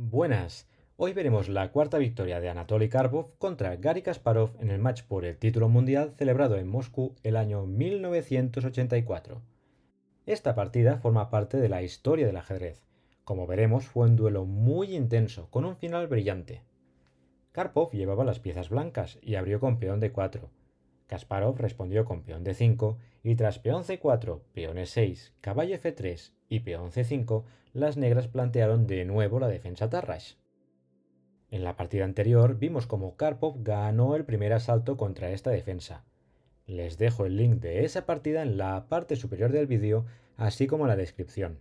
Buenas, hoy veremos la cuarta victoria de Anatoly Karpov contra Garry Kasparov en el match por el título mundial celebrado en Moscú el año 1984. Esta partida forma parte de la historia del ajedrez. Como veremos, fue un duelo muy intenso, con un final brillante. Karpov llevaba las piezas blancas y abrió con peón de 4. Kasparov respondió con peón de 5 y tras peón c4, peón e6, caballo f3 y peón c5, las negras plantearon de nuevo la defensa Tarrasch. En la partida anterior vimos cómo Karpov ganó el primer asalto contra esta defensa. Les dejo el link de esa partida en la parte superior del vídeo, así como en la descripción.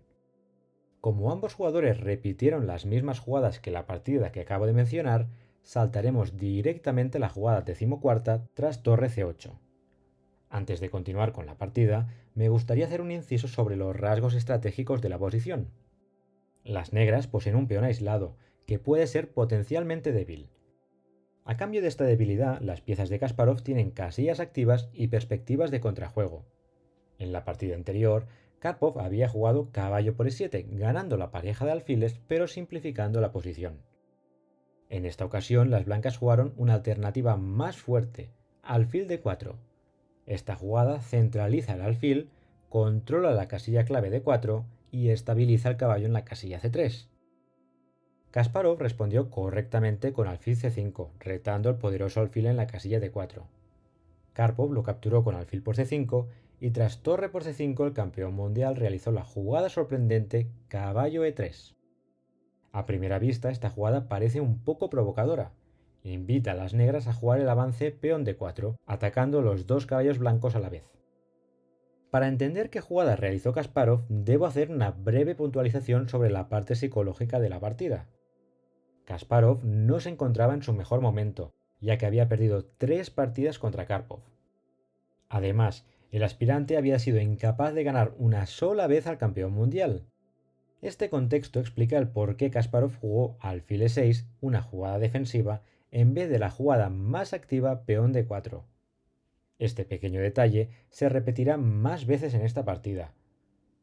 Como ambos jugadores repitieron las mismas jugadas que la partida que acabo de mencionar, saltaremos directamente a la jugada decimocuarta tras torre c8. Antes de continuar con la partida, me gustaría hacer un inciso sobre los rasgos estratégicos de la posición. Las negras poseen un peón aislado, que puede ser potencialmente débil. A cambio de esta debilidad, las piezas de Kasparov tienen casillas activas y perspectivas de contrajuego. En la partida anterior, Karpov había jugado caballo por e7, ganando la pareja de alfiles pero simplificando la posición. En esta ocasión, las blancas jugaron una alternativa más fuerte, alfil de 4. Esta jugada centraliza el alfil, controla la casilla clave de 4 y estabiliza el caballo en la casilla c3. Kasparov respondió correctamente con alfil c5, retando el poderoso alfil en la casilla de 4. Karpov lo capturó con alfil por c5 y tras torre por c5 el campeón mundial realizó la jugada sorprendente caballo e3. A primera vista esta jugada parece un poco provocadora. Invita a las negras a jugar el avance peón de 4, atacando los dos caballos blancos a la vez. Para entender qué jugada realizó Kasparov, debo hacer una breve puntualización sobre la parte psicológica de la partida. Kasparov no se encontraba en su mejor momento, ya que había perdido 3 partidas contra Karpov. Además, el aspirante había sido incapaz de ganar una sola vez al campeón mundial. Este contexto explica el por qué Kasparov jugó alfil e6, una jugada defensiva, en vez de la jugada más activa peón de 4. Este pequeño detalle se repetirá más veces en esta partida.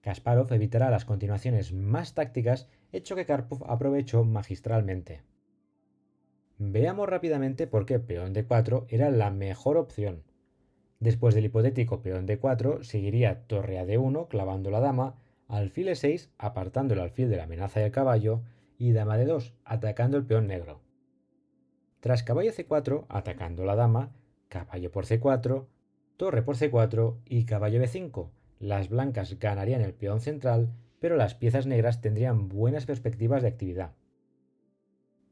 Kasparov evitará las continuaciones más tácticas, hecho que Karpov aprovechó magistralmente. Veamos rápidamente por qué peón de 4 era la mejor opción. Después del hipotético peón de 4 seguiría torre a d1 clavando la dama, alfil e6 apartando el alfil de la amenaza del caballo y dama de 2 atacando el peón negro. Tras caballo c4 atacando la dama, caballo por c4, torre por c4 y caballo b5, las blancas ganarían el peón central, pero las piezas negras tendrían buenas perspectivas de actividad.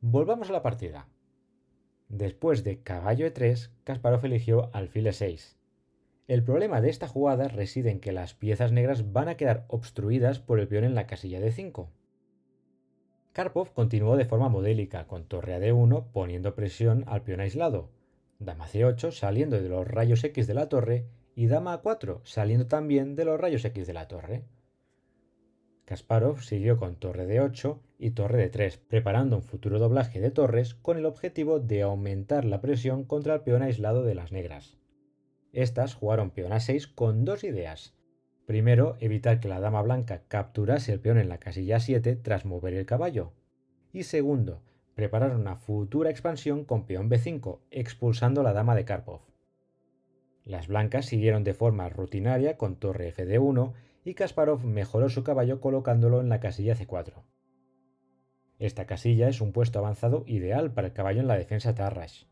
Volvamos a la partida. Después de caballo e3, Kasparov eligió alfil e6. El problema de esta jugada reside en que las piezas negras van a quedar obstruidas por el peón en la casilla de 5. Karpov continuó de forma modélica, con torre a d1 poniendo presión al peón aislado, dama c8 saliendo de los rayos X de la torre y dama a4 saliendo también de los rayos X de la torre. Kasparov siguió con torre d8 y torre d3, preparando un futuro doblaje de torres con el objetivo de aumentar la presión contra el peón aislado de las negras. Estas jugaron peón a6 con dos ideas. Primero, evitar que la dama blanca capturase el peón en la casilla 7 tras mover el caballo. Y segundo, preparar una futura expansión con peón b5, expulsando la dama de Karpov. Las blancas siguieron de forma rutinaria con torre fd1 y Kasparov mejoró su caballo colocándolo en la casilla c4. Esta casilla es un puesto avanzado ideal para el caballo en la defensa Tarrasch.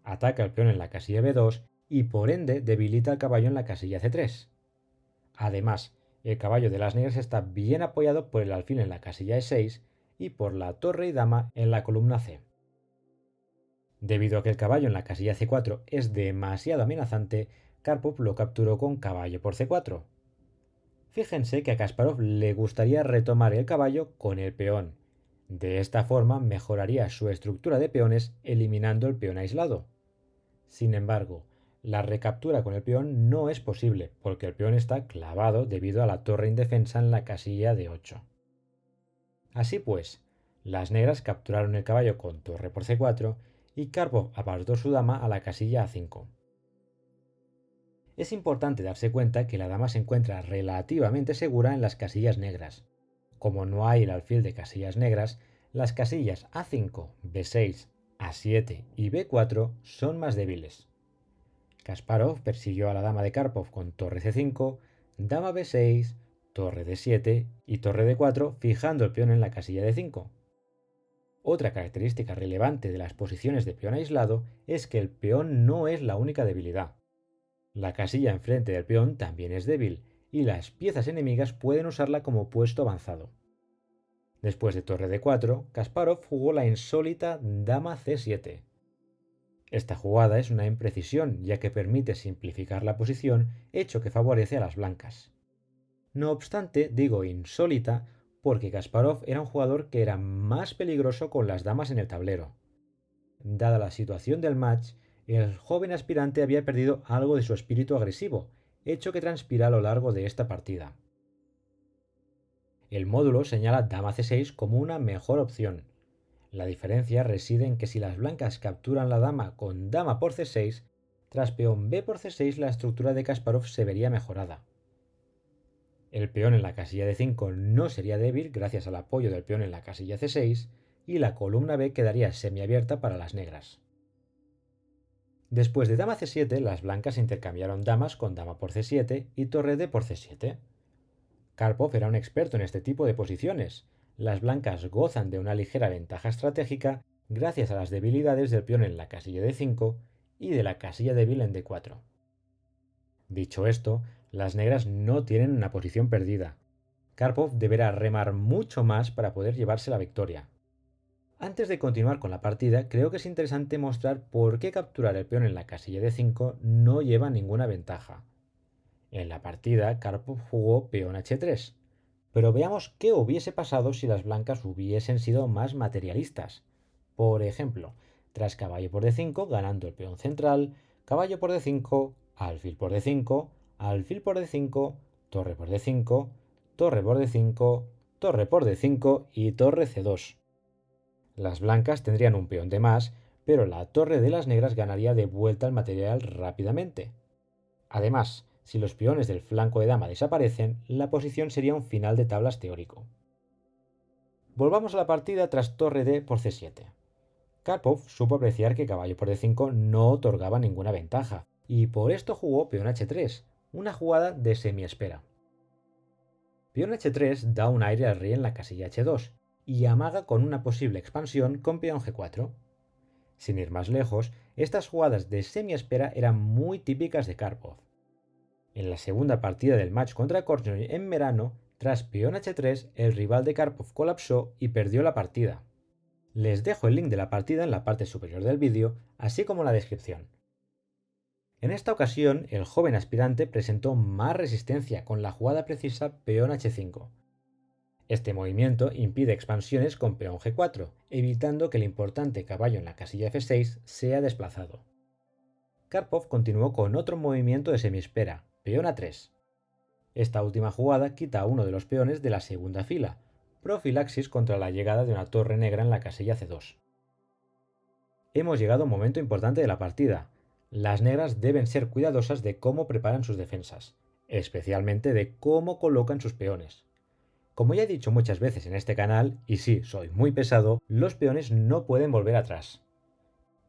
Ataca el peón en la casilla b2 y por ende debilita al caballo en la casilla c3. Además, el caballo de las negras está bien apoyado por el alfil en la casilla e6 y por la torre y dama en la columna c. Debido a que el caballo en la casilla c4 es demasiado amenazante, Karpov lo capturó con caballo por c4. Fíjense que a Kasparov le gustaría retomar el caballo con el peón. De esta forma mejoraría su estructura de peones eliminando el peón aislado. Sin embargo, la recaptura con el peón no es posible porque el peón está clavado debido a la torre indefensa en la casilla de 8. Así pues, las negras capturaron el caballo con torre por c4 y Karpov apartó su dama a la casilla a5. Es importante darse cuenta que la dama se encuentra relativamente segura en las casillas negras. Como no hay el alfil de casillas negras, las casillas A5, B6, A7 y B4 son más débiles. Kasparov persiguió a la dama de Karpov con torre C5, dama B6, torre D7 y torre D4 fijando el peón en la casilla D5. Otra característica relevante de las posiciones de peón aislado es que el peón no es la única debilidad. La casilla enfrente del peón también es débil y las piezas enemigas pueden usarla como puesto avanzado. Después de torre D4, Kasparov jugó la insólita dama C7. Esta jugada es una imprecisión ya que permite simplificar la posición, hecho que favorece a las blancas. No obstante, digo insólita porque Kasparov era un jugador que era más peligroso con las damas en el tablero. Dada la situación del match, el joven aspirante había perdido algo de su espíritu agresivo, hecho que transpira a lo largo de esta partida. El módulo señala dama c6 como una mejor opción. La diferencia reside en que si las blancas capturan la dama con dama por c6, tras peón b por c6 la estructura de Kasparov se vería mejorada. El peón en la casilla de 5 no sería débil gracias al apoyo del peón en la casilla c6 y la columna b quedaría semiabierta para las negras. Después de dama c7, las blancas intercambiaron damas con dama por c7 y torre d por c7. Karpov era un experto en este tipo de posiciones. Las blancas gozan de una ligera ventaja estratégica gracias a las debilidades del peón en la casilla de 5 y de la casilla débil en d4. Dicho esto, las negras no tienen una posición perdida. Karpov deberá remar mucho más para poder llevarse la victoria. Antes de continuar con la partida, creo que es interesante mostrar por qué capturar el peón en la casilla de 5 no lleva ninguna ventaja. En la partida, Karpov jugó peón h3, pero veamos qué hubiese pasado si las blancas hubiesen sido más materialistas. Por ejemplo, tras caballo por d5, ganando el peón central, caballo por d5, alfil por d5, alfil por d5, torre por d5, torre por d5, torre por d5 y torre c2. Las blancas tendrían un peón de más, pero la torre de las negras ganaría de vuelta el material rápidamente. Además, si los peones del flanco de dama desaparecen, la posición sería un final de tablas teórico. Volvamos a la partida tras torre d por c7. Karpov supo apreciar que caballo por d5 no otorgaba ninguna ventaja, y por esto jugó peón h3, una jugada de semiespera. Peón h3 da un aire al rey en la casilla h2, y amaga con una posible expansión con peón g4. Sin ir más lejos, estas jugadas de semiespera eran muy típicas de Karpov. En la segunda partida del match contra Korchnoi en verano, tras peón h3, el rival de Karpov colapsó y perdió la partida. Les dejo el link de la partida en la parte superior del vídeo, así como en la descripción. En esta ocasión, el joven aspirante presentó más resistencia con la jugada precisa peón h5. Este movimiento impide expansiones con peón g4, evitando que el importante caballo en la casilla f6 sea desplazado. Karpov continuó con otro movimiento de semiespera, peón a3. Esta última jugada quita a uno de los peones de la segunda fila, profilaxis contra la llegada de una torre negra en la casilla c2. Hemos llegado a un momento importante de la partida. Las negras deben ser cuidadosas de cómo preparan sus defensas, especialmente de cómo colocan sus peones. Como ya he dicho muchas veces en este canal, y sí, soy muy pesado, los peones no pueden volver atrás.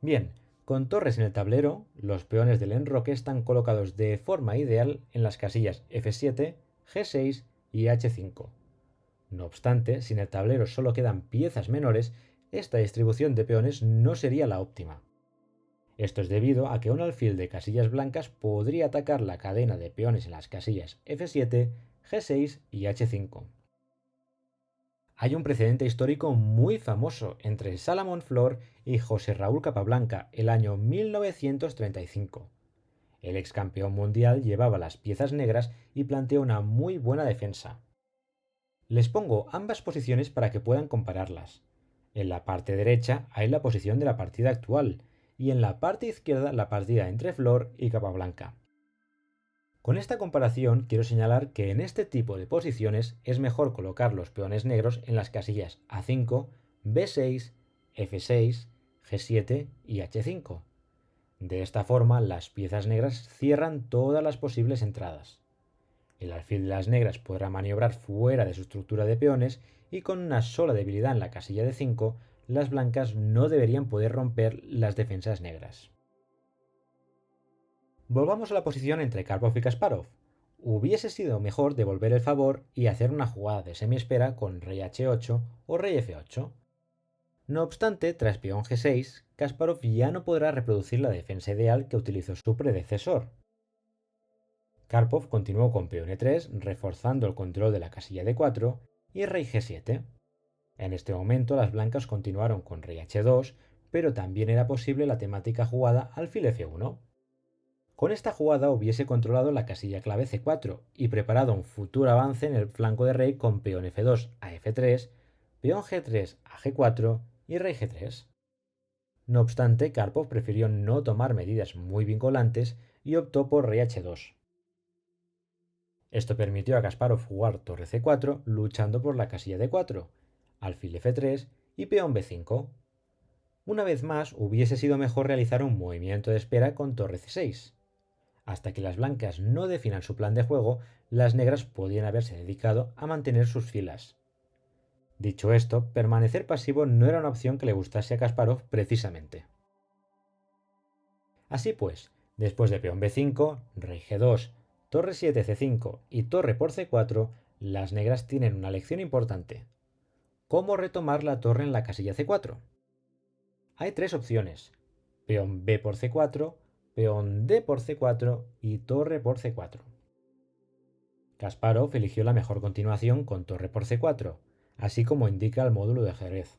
Bien, con torres en el tablero, los peones del enroque están colocados de forma ideal en las casillas f7, g6 y h5. No obstante, si en el tablero solo quedan piezas menores, esta distribución de peones no sería la óptima. Esto es debido a que un alfil de casillas blancas podría atacar la cadena de peones en las casillas f7, g6 y h5. Hay un precedente histórico muy famoso entre Salomón Flor y José Raúl Capablanca el año 1935. El ex campeón mundial llevaba las piezas negras y planteó una muy buena defensa. Les pongo ambas posiciones para que puedan compararlas. En la parte derecha hay la posición de la partida actual y en la parte izquierda la partida entre Flor y Capablanca. Con esta comparación quiero señalar que en este tipo de posiciones es mejor colocar los peones negros en las casillas A5, B6, F6, G7 y H5. De esta forma las piezas negras cierran todas las posibles entradas. El alfil de las negras podrá maniobrar fuera de su estructura de peones y con una sola debilidad en la casilla de 5, las blancas no deberían poder romper las defensas negras. Volvamos a la posición entre Karpov y Kasparov. Hubiese sido mejor devolver el favor y hacer una jugada de semiespera con rey h8 o rey f8. No obstante, tras peón g6, Kasparov ya no podrá reproducir la defensa ideal que utilizó su predecesor. Karpov continuó con peón e3, reforzando el control de la casilla d4 y rey g7. En este momento las blancas continuaron con rey h2, pero también era posible la temática jugada alfil f1. Con esta jugada hubiese controlado la casilla clave c4 y preparado un futuro avance en el flanco de rey con peón f2 a f3, peón g3 a g4 y rey g3. No obstante, Karpov prefirió no tomar medidas muy vinculantes y optó por rey h2. Esto permitió a Kasparov jugar torre c4 luchando por la casilla d4, alfil f3 y peón b5. Una vez más, hubiese sido mejor realizar un movimiento de espera con torre c6. Hasta que las blancas no definan su plan de juego, las negras podían haberse dedicado a mantener sus filas. Dicho esto, permanecer pasivo no era una opción que le gustase a Kasparov precisamente. Así pues, después de peón b5, rey g2, torre 7 c5 y torre por c4, las negras tienen una lección importante. ¿Cómo retomar la torre en la casilla c4? Hay tres opciones: peón b por c4, peón d por c4 y torre por c4. Kasparov eligió la mejor continuación con torre por c4, así como indica el módulo de ajedrez.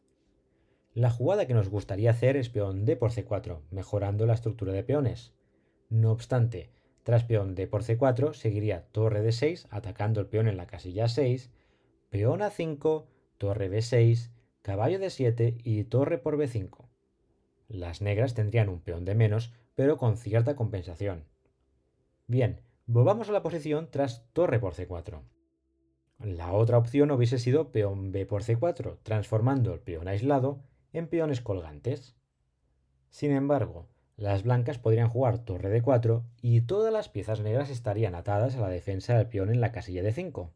La jugada que nos gustaría hacer es peón d por c4, mejorando la estructura de peones. No obstante, tras peón d por c4 seguiría torre d6 atacando el peón en la casilla 6, peón a5, torre b6, caballo d7 y torre por b5. Las negras tendrían un peón de menos, pero con cierta compensación. Bien, volvamos a la posición tras torre por c4. La otra opción hubiese sido peón b por c4, transformando el peón aislado en peones colgantes. Sin embargo, las blancas podrían jugar torre d4 y todas las piezas negras estarían atadas a la defensa del peón en la casilla d5.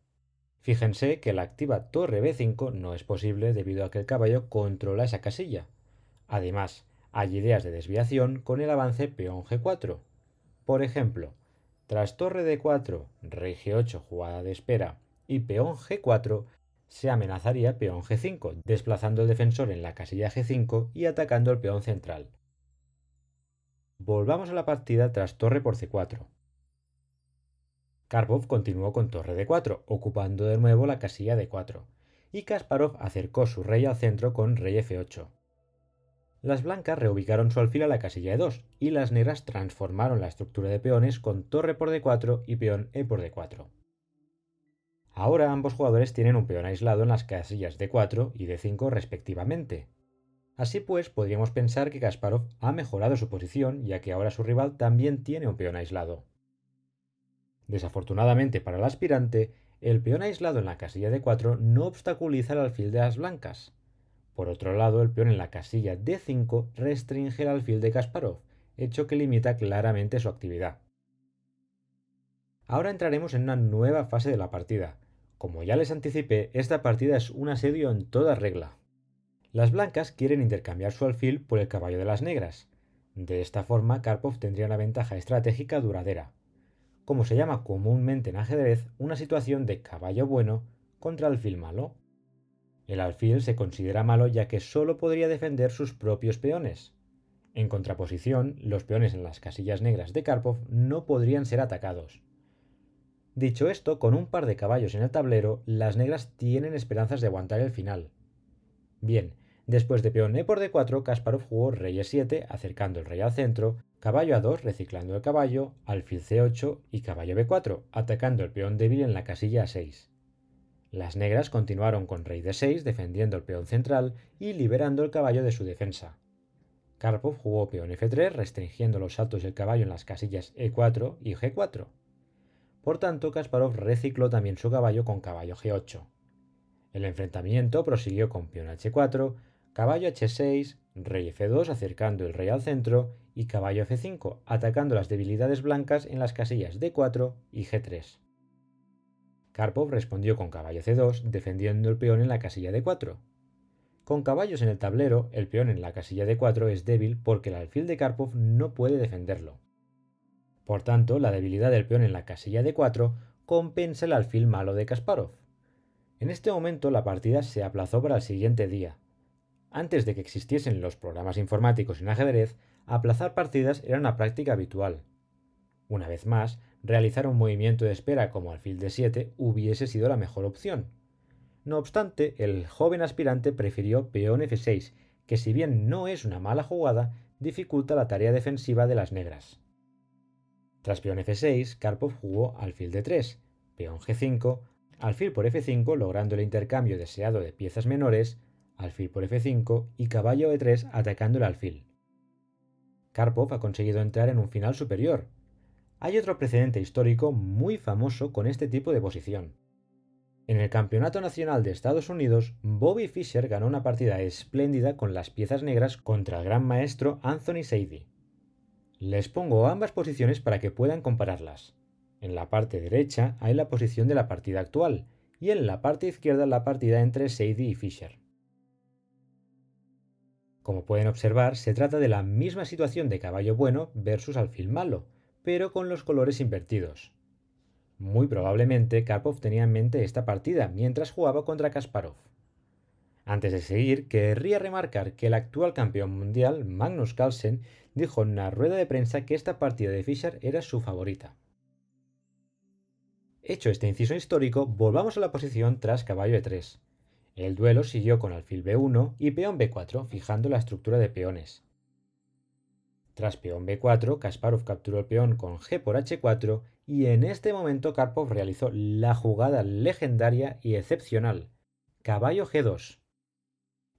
Fíjense que la activa torre b5 no es posible debido a que el caballo controla esa casilla. Además, hay ideas de desviación con el avance peón g4. Por ejemplo, tras torre d4, rey g8 jugada de espera y peón g4, se amenazaría peón g5, desplazando el defensor en la casilla g5 y atacando el peón central. Volvamos a la partida tras torre por c4. Karpov continuó con torre d4, ocupando de nuevo la casilla d4, y Kasparov acercó su rey al centro con rey f8. Las blancas reubicaron su alfil a la casilla e2 y las negras transformaron la estructura de peones con torre por d4 y peón e por d4. Ahora ambos jugadores tienen un peón aislado en las casillas d4 y d5 respectivamente. Así pues, podríamos pensar que Kasparov ha mejorado su posición, ya que ahora su rival también tiene un peón aislado. Desafortunadamente para el aspirante, el peón aislado en la casilla d4 no obstaculiza el alfil de las blancas. Por otro lado, el peón en la casilla d5 restringe el alfil de Kasparov, hecho que limita claramente su actividad. Ahora entraremos en una nueva fase de la partida. Como ya les anticipé, esta partida es un asedio en toda regla. Las blancas quieren intercambiar su alfil por el caballo de las negras. De esta forma, Karpov tendría una ventaja estratégica duradera. Como se llama comúnmente en ajedrez, una situación de caballo bueno contra alfil malo. El alfil se considera malo ya que solo podría defender sus propios peones. En contraposición, los peones en las casillas negras de Karpov no podrían ser atacados. Dicho esto, con un par de caballos en el tablero, las negras tienen esperanzas de aguantar el final. Bien, después de peón e por d4, Kasparov jugó rey e7, acercando el rey al centro, caballo a2, reciclando el caballo, alfil c8 y caballo b4, atacando el peón débil en la casilla a6. Las negras continuaron con rey d6, defendiendo el peón central y liberando el caballo de su defensa. Karpov jugó peón f3, restringiendo los saltos del caballo en las casillas e4 y g4. Por tanto, Kasparov recicló también su caballo con caballo g8. El enfrentamiento prosiguió con peón h4, caballo h6, rey f2 acercando el rey al centro y caballo f5 atacando las debilidades blancas en las casillas d4 y g3. Karpov respondió con caballo c2, defendiendo el peón en la casilla de 4. Con caballos en el tablero, el peón en la casilla de 4 es débil porque el alfil de Karpov no puede defenderlo. Por tanto, la debilidad del peón en la casilla de 4 compensa el alfil malo de Kasparov. En este momento la partida se aplazó para el siguiente día. Antes de que existiesen los programas informáticos en ajedrez, aplazar partidas era una práctica habitual. Una vez más, realizar un movimiento de espera como alfil de 7 hubiese sido la mejor opción. No obstante, el joven aspirante prefirió peón f6, que si bien no es una mala jugada, dificulta la tarea defensiva de las negras. Tras peón f6, Karpov jugó alfil de 3, peón g5, alfil por f5 logrando el intercambio deseado de piezas menores, alfil por f5 y caballo e3 atacando el alfil. Karpov ha conseguido entrar en un final superior. Hay otro precedente histórico muy famoso con este tipo de posición. En el Campeonato Nacional de Estados Unidos, Bobby Fischer ganó una partida espléndida con las piezas negras contra el gran maestro Anthony Saidy. Les pongo ambas posiciones para que puedan compararlas. En la parte derecha hay la posición de la partida actual y en la parte izquierda la partida entre Saidy y Fischer. Como pueden observar, se trata de la misma situación de caballo bueno versus alfil malo, pero con los colores invertidos. Muy probablemente Karpov tenía en mente esta partida mientras jugaba contra Kasparov. Antes de seguir, querría remarcar que el actual campeón mundial, Magnus Carlsen, dijo en una rueda de prensa que esta partida de Fischer era su favorita. Hecho este inciso histórico, volvamos a la posición tras caballo e3. El duelo siguió con alfil b1 y peón b4, fijando la estructura de peones. Tras peón b4, Kasparov capturó el peón con g por h4 y en este momento Karpov realizó la jugada legendaria y excepcional, caballo g2.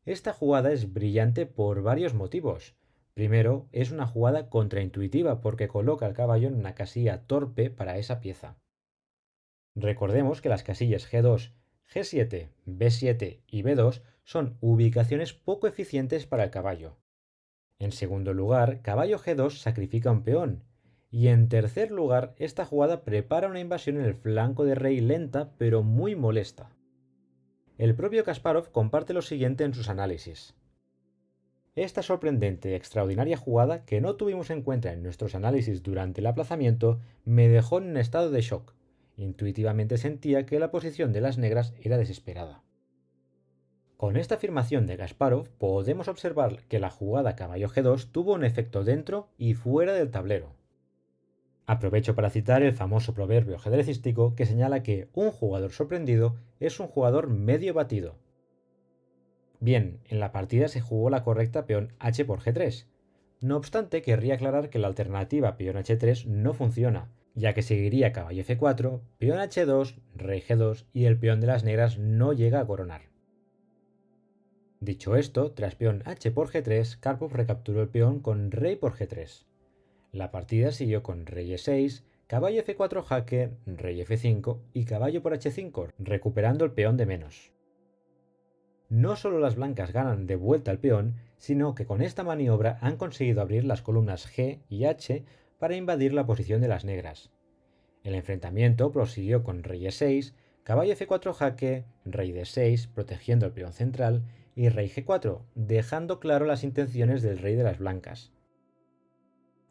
Esta jugada es brillante por varios motivos. Primero, es una jugada contraintuitiva porque coloca al caballo en una casilla torpe para esa pieza. Recordemos que las casillas G2, G7, B7 y B2 son ubicaciones poco eficientes para el caballo. En segundo lugar, caballo G2 sacrifica un peón. Y en tercer lugar, esta jugada prepara una invasión en el flanco de rey lenta pero muy molesta. El propio Kasparov comparte lo siguiente en sus análisis. Esta sorprendente y extraordinaria jugada, que no tuvimos en cuenta en nuestros análisis durante el aplazamiento, me dejó en un estado de shock. Intuitivamente sentía que la posición de las negras era desesperada. Con esta afirmación de Kasparov podemos observar que la jugada caballo G2 tuvo un efecto dentro y fuera del tablero. Aprovecho para citar el famoso proverbio ajedrecístico que señala que un jugador sorprendido es un jugador medio batido. Bien, en la partida se jugó la correcta peón h por g3. No obstante, querría aclarar que la alternativa peón h3 no funciona, ya que seguiría caballo f4, peón h2, rey g2 y el peón de las negras no llega a coronar. Dicho esto, tras peón h por g3, Karpov recapturó el peón con rey por g3. La partida siguió con rey e6, caballo f4 jaque, rey f5 y caballo por h5, recuperando el peón de menos. No solo las blancas ganan de vuelta el peón, sino que con esta maniobra han conseguido abrir las columnas G y H para invadir la posición de las negras. El enfrentamiento prosiguió con rey e6, caballo f4 jaque, rey d6 protegiendo el peón central y rey g4, dejando claro las intenciones del rey de las blancas.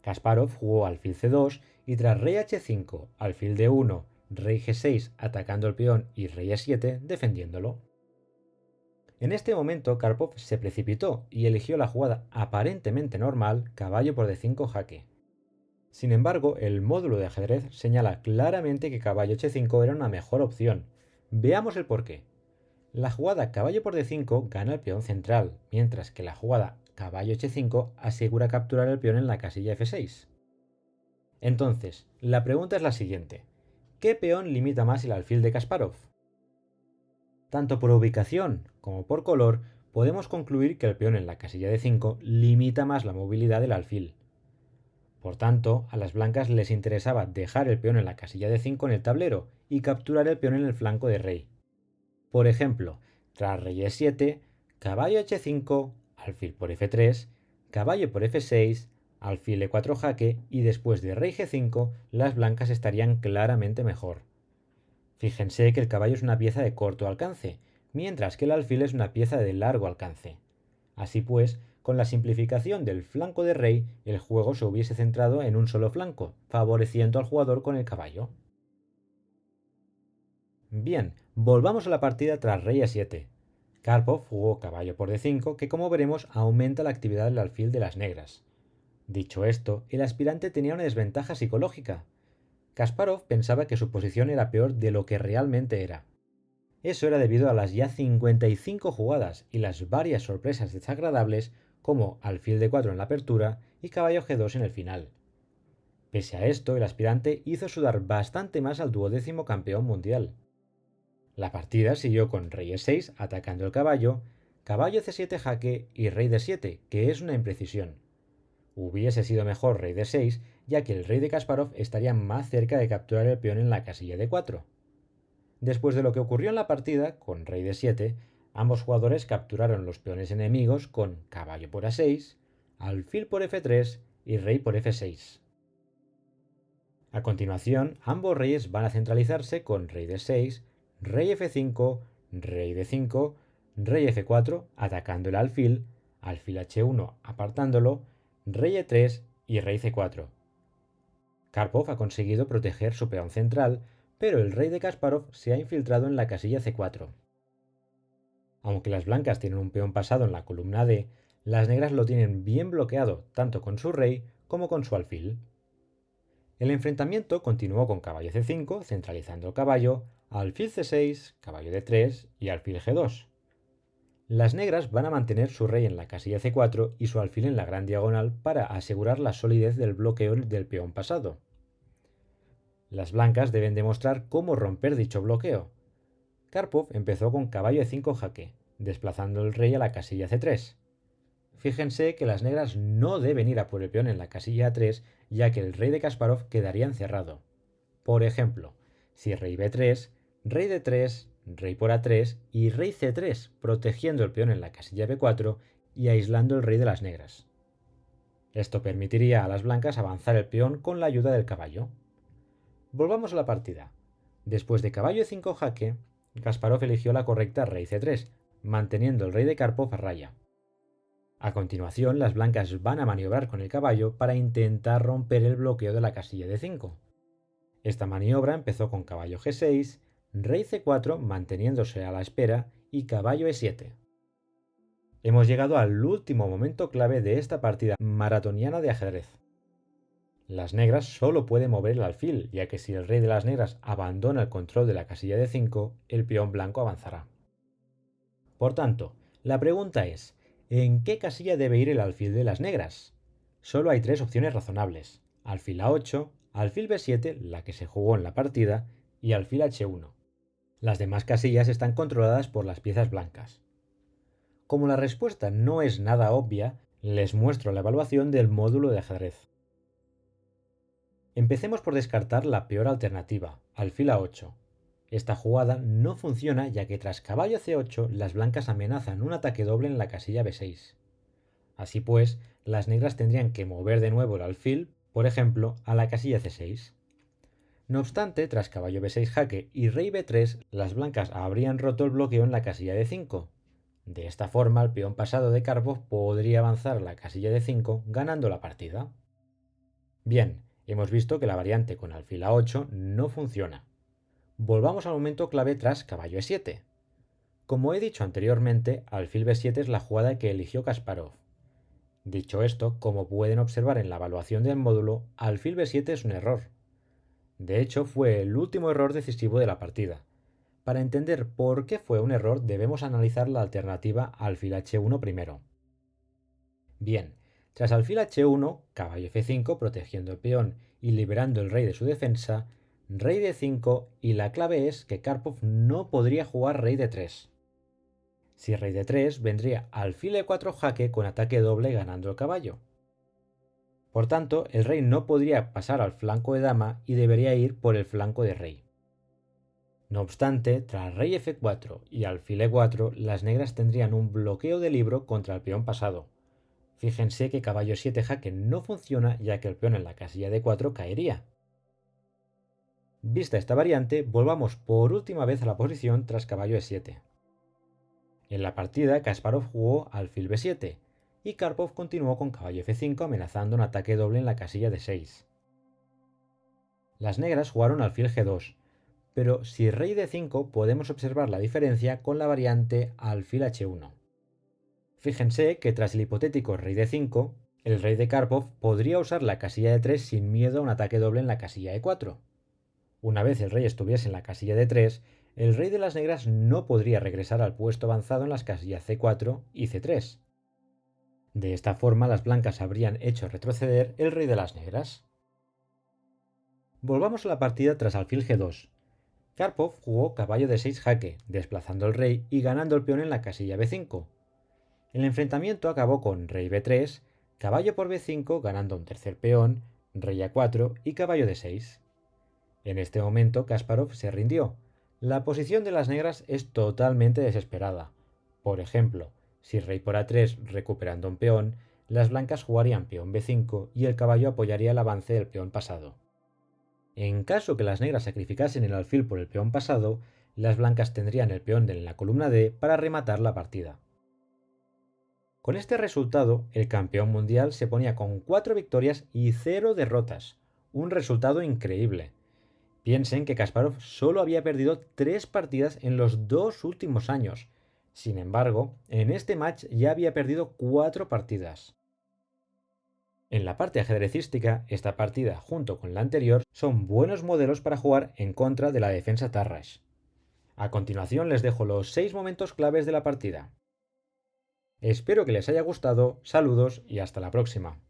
Kasparov jugó alfil c2 y tras rey h5, alfil d1, rey g6 atacando el peón y rey e7 defendiéndolo. En este momento Karpov se precipitó y eligió la jugada aparentemente normal caballo por d5 jaque. Sin embargo, el módulo de ajedrez señala claramente que caballo h5 era una mejor opción. Veamos el porqué. La jugada caballo por d5 gana el peón central, mientras que la jugada caballo h5 asegura capturar el peón en la casilla f6. Entonces, la pregunta es la siguiente. ¿Qué peón limita más el alfil de Kasparov? Tanto por ubicación como por color, podemos concluir que el peón en la casilla de 5 limita más la movilidad del alfil. Por tanto, a las blancas les interesaba dejar el peón en la casilla de 5 en el tablero y capturar el peón en el flanco de rey. Por ejemplo, tras rey e7, caballo h5, alfil por f3, caballo por f6, alfil e4 jaque y después de rey g5, las blancas estarían claramente mejor. Fíjense que el caballo es una pieza de corto alcance, mientras que el alfil es una pieza de largo alcance. Así pues, con la simplificación del flanco de rey, el juego se hubiese centrado en un solo flanco, favoreciendo al jugador con el caballo. Bien, volvamos a la partida tras rey e7. Karpov jugó caballo por d5, que como veremos aumenta la actividad del alfil de las negras. Dicho esto, el aspirante tenía una desventaja psicológica. Kasparov pensaba que su posición era peor de lo que realmente era. Eso era debido a las ya 55 jugadas y las varias sorpresas desagradables como alfil d4 en la apertura y caballo g2 en el final. Pese a esto, el aspirante hizo sudar bastante más al duodécimo campeón mundial. La partida siguió con rey e6 atacando el caballo, caballo c7 jaque y rey d7, que es una imprecisión. Hubiese sido mejor rey d6, ya que el rey de Kasparov estaría más cerca de capturar el peón en la casilla d4. Después de lo que ocurrió en la partida, con rey d7, ambos jugadores capturaron los peones enemigos con caballo por a6, alfil por f3 y rey por f6. A continuación, ambos reyes van a centralizarse con rey d6, rey f5, rey d5, rey f4 atacando el alfil, alfil h1 apartándolo, rey e3 y rey c4. Karpov ha conseguido proteger su peón central, pero el rey de Kasparov se ha infiltrado en la casilla c4. Aunque las blancas tienen un peón pasado en la columna D, las negras lo tienen bien bloqueado tanto con su rey como con su alfil. El enfrentamiento continuó con caballo c5, centralizando el caballo, alfil c6, caballo d3 y alfil g2. Las negras van a mantener su rey en la casilla c4 y su alfil en la gran diagonal para asegurar la solidez del bloqueo del peón pasado. Las blancas deben demostrar cómo romper dicho bloqueo. Karpov empezó con caballo e5 jaque, desplazando el rey a la casilla c3. Fíjense que las negras no deben ir a por el peón en la casilla a3, ya que el rey de Kasparov quedaría encerrado. Por ejemplo, si rey b3, rey d3, rey por a3 y rey c3, protegiendo el peón en la casilla b4 y aislando el rey de las negras. Esto permitiría a las blancas avanzar el peón con la ayuda del caballo. Volvamos a la partida. Después de caballo e5 jaque, Kasparov eligió la correcta rey c3, manteniendo el rey de Karpov a raya. A continuación, las blancas van a maniobrar con el caballo para intentar romper el bloqueo de la casilla d5. Esta maniobra empezó con caballo g6, rey c4 manteniéndose a la espera y caballo e7. Hemos llegado al último momento clave de esta partida maratoniana de ajedrez. Las negras solo pueden mover el alfil, ya que si el rey de las negras abandona el control de la casilla d5, el peón blanco avanzará. Por tanto, la pregunta es, ¿en qué casilla debe ir el alfil de las negras? Solo hay tres opciones razonables: alfil a8, alfil b7, la que se jugó en la partida, y alfil h1. Las demás casillas están controladas por las piezas blancas. Como la respuesta no es nada obvia, les muestro la evaluación del módulo de ajedrez. Empecemos por descartar la peor alternativa, alfil a8. Esta jugada no funciona ya que tras caballo c8 las blancas amenazan un ataque doble en la casilla b6. Así pues, las negras tendrían que mover de nuevo el alfil, por ejemplo, a la casilla c6. No obstante, tras caballo b6 jaque y rey b3, las blancas habrían roto el bloqueo en la casilla d5. De esta forma, el peón pasado de Karpov podría avanzar a la casilla d5 ganando la partida. Bien, hemos visto que la variante con alfil a8 no funciona. Volvamos al momento clave tras caballo e7. Como he dicho anteriormente, alfil b7 es la jugada que eligió Kasparov. Dicho esto, como pueden observar en la evaluación del módulo, alfil b7 es un error. De hecho, fue el último error decisivo de la partida. Para entender por qué fue un error, debemos analizar la alternativa alfil h1 primero. Bien, tras alfil h1, caballo f5 protegiendo el peón y liberando el rey de su defensa, rey d5 y la clave es que Karpov no podría jugar rey d3. Si rey d3 vendría alfil e4 jaque con ataque doble ganando el caballo. Por tanto, el rey no podría pasar al flanco de dama y debería ir por el flanco de rey. No obstante, tras rey f4 y alfil e4, las negras tendrían un bloqueo de libro contra el peón pasado. Fíjense que caballo 7 jaque no funciona ya que el peón en la casilla d4 caería. Vista esta variante, volvamos por última vez a la posición tras caballo e7. En la partida, Kasparov jugó alfil b7 y Karpov continuó con caballo f5 amenazando un ataque doble en la casilla de 6. Las negras jugaron alfil g2, pero si rey d5 podemos observar la diferencia con la variante alfil h1. Fíjense que tras el hipotético rey d5, el rey de Karpov podría usar la casilla de 3 sin miedo a un ataque doble en la casilla e4. Una vez el rey estuviese en la casilla de 3, el rey de las negras no podría regresar al puesto avanzado en las casillas c4 y c3. De esta forma las blancas habrían hecho retroceder el rey de las negras. Volvamos a la partida tras alfil g2. Karpov jugó caballo de 6 jaque, desplazando el rey y ganando el peón en la casilla b5. El enfrentamiento acabó con rey b3, caballo por b5 ganando un tercer peón, rey a4 y caballo de 6. En este momento Kasparov se rindió. La posición de las negras es totalmente desesperada. Por ejemplo, si rey por a3 recuperando un peón, las blancas jugarían peón b5 y el caballo apoyaría el avance del peón pasado. En caso que las negras sacrificasen el alfil por el peón pasado, las blancas tendrían el peón en la columna D para rematar la partida. Con este resultado, el campeón mundial se ponía con 4 victorias y 0 derrotas, un resultado increíble. Piensen que Kasparov solo había perdido 3 partidas en los 2 últimos años. Sin embargo, en este match ya había perdido 4 partidas. En la parte ajedrecística, esta partida junto con la anterior son buenos modelos para jugar en contra de la defensa Tarrasch. A continuación les dejo los 6 momentos claves de la partida. Espero que les haya gustado, saludos y hasta la próxima.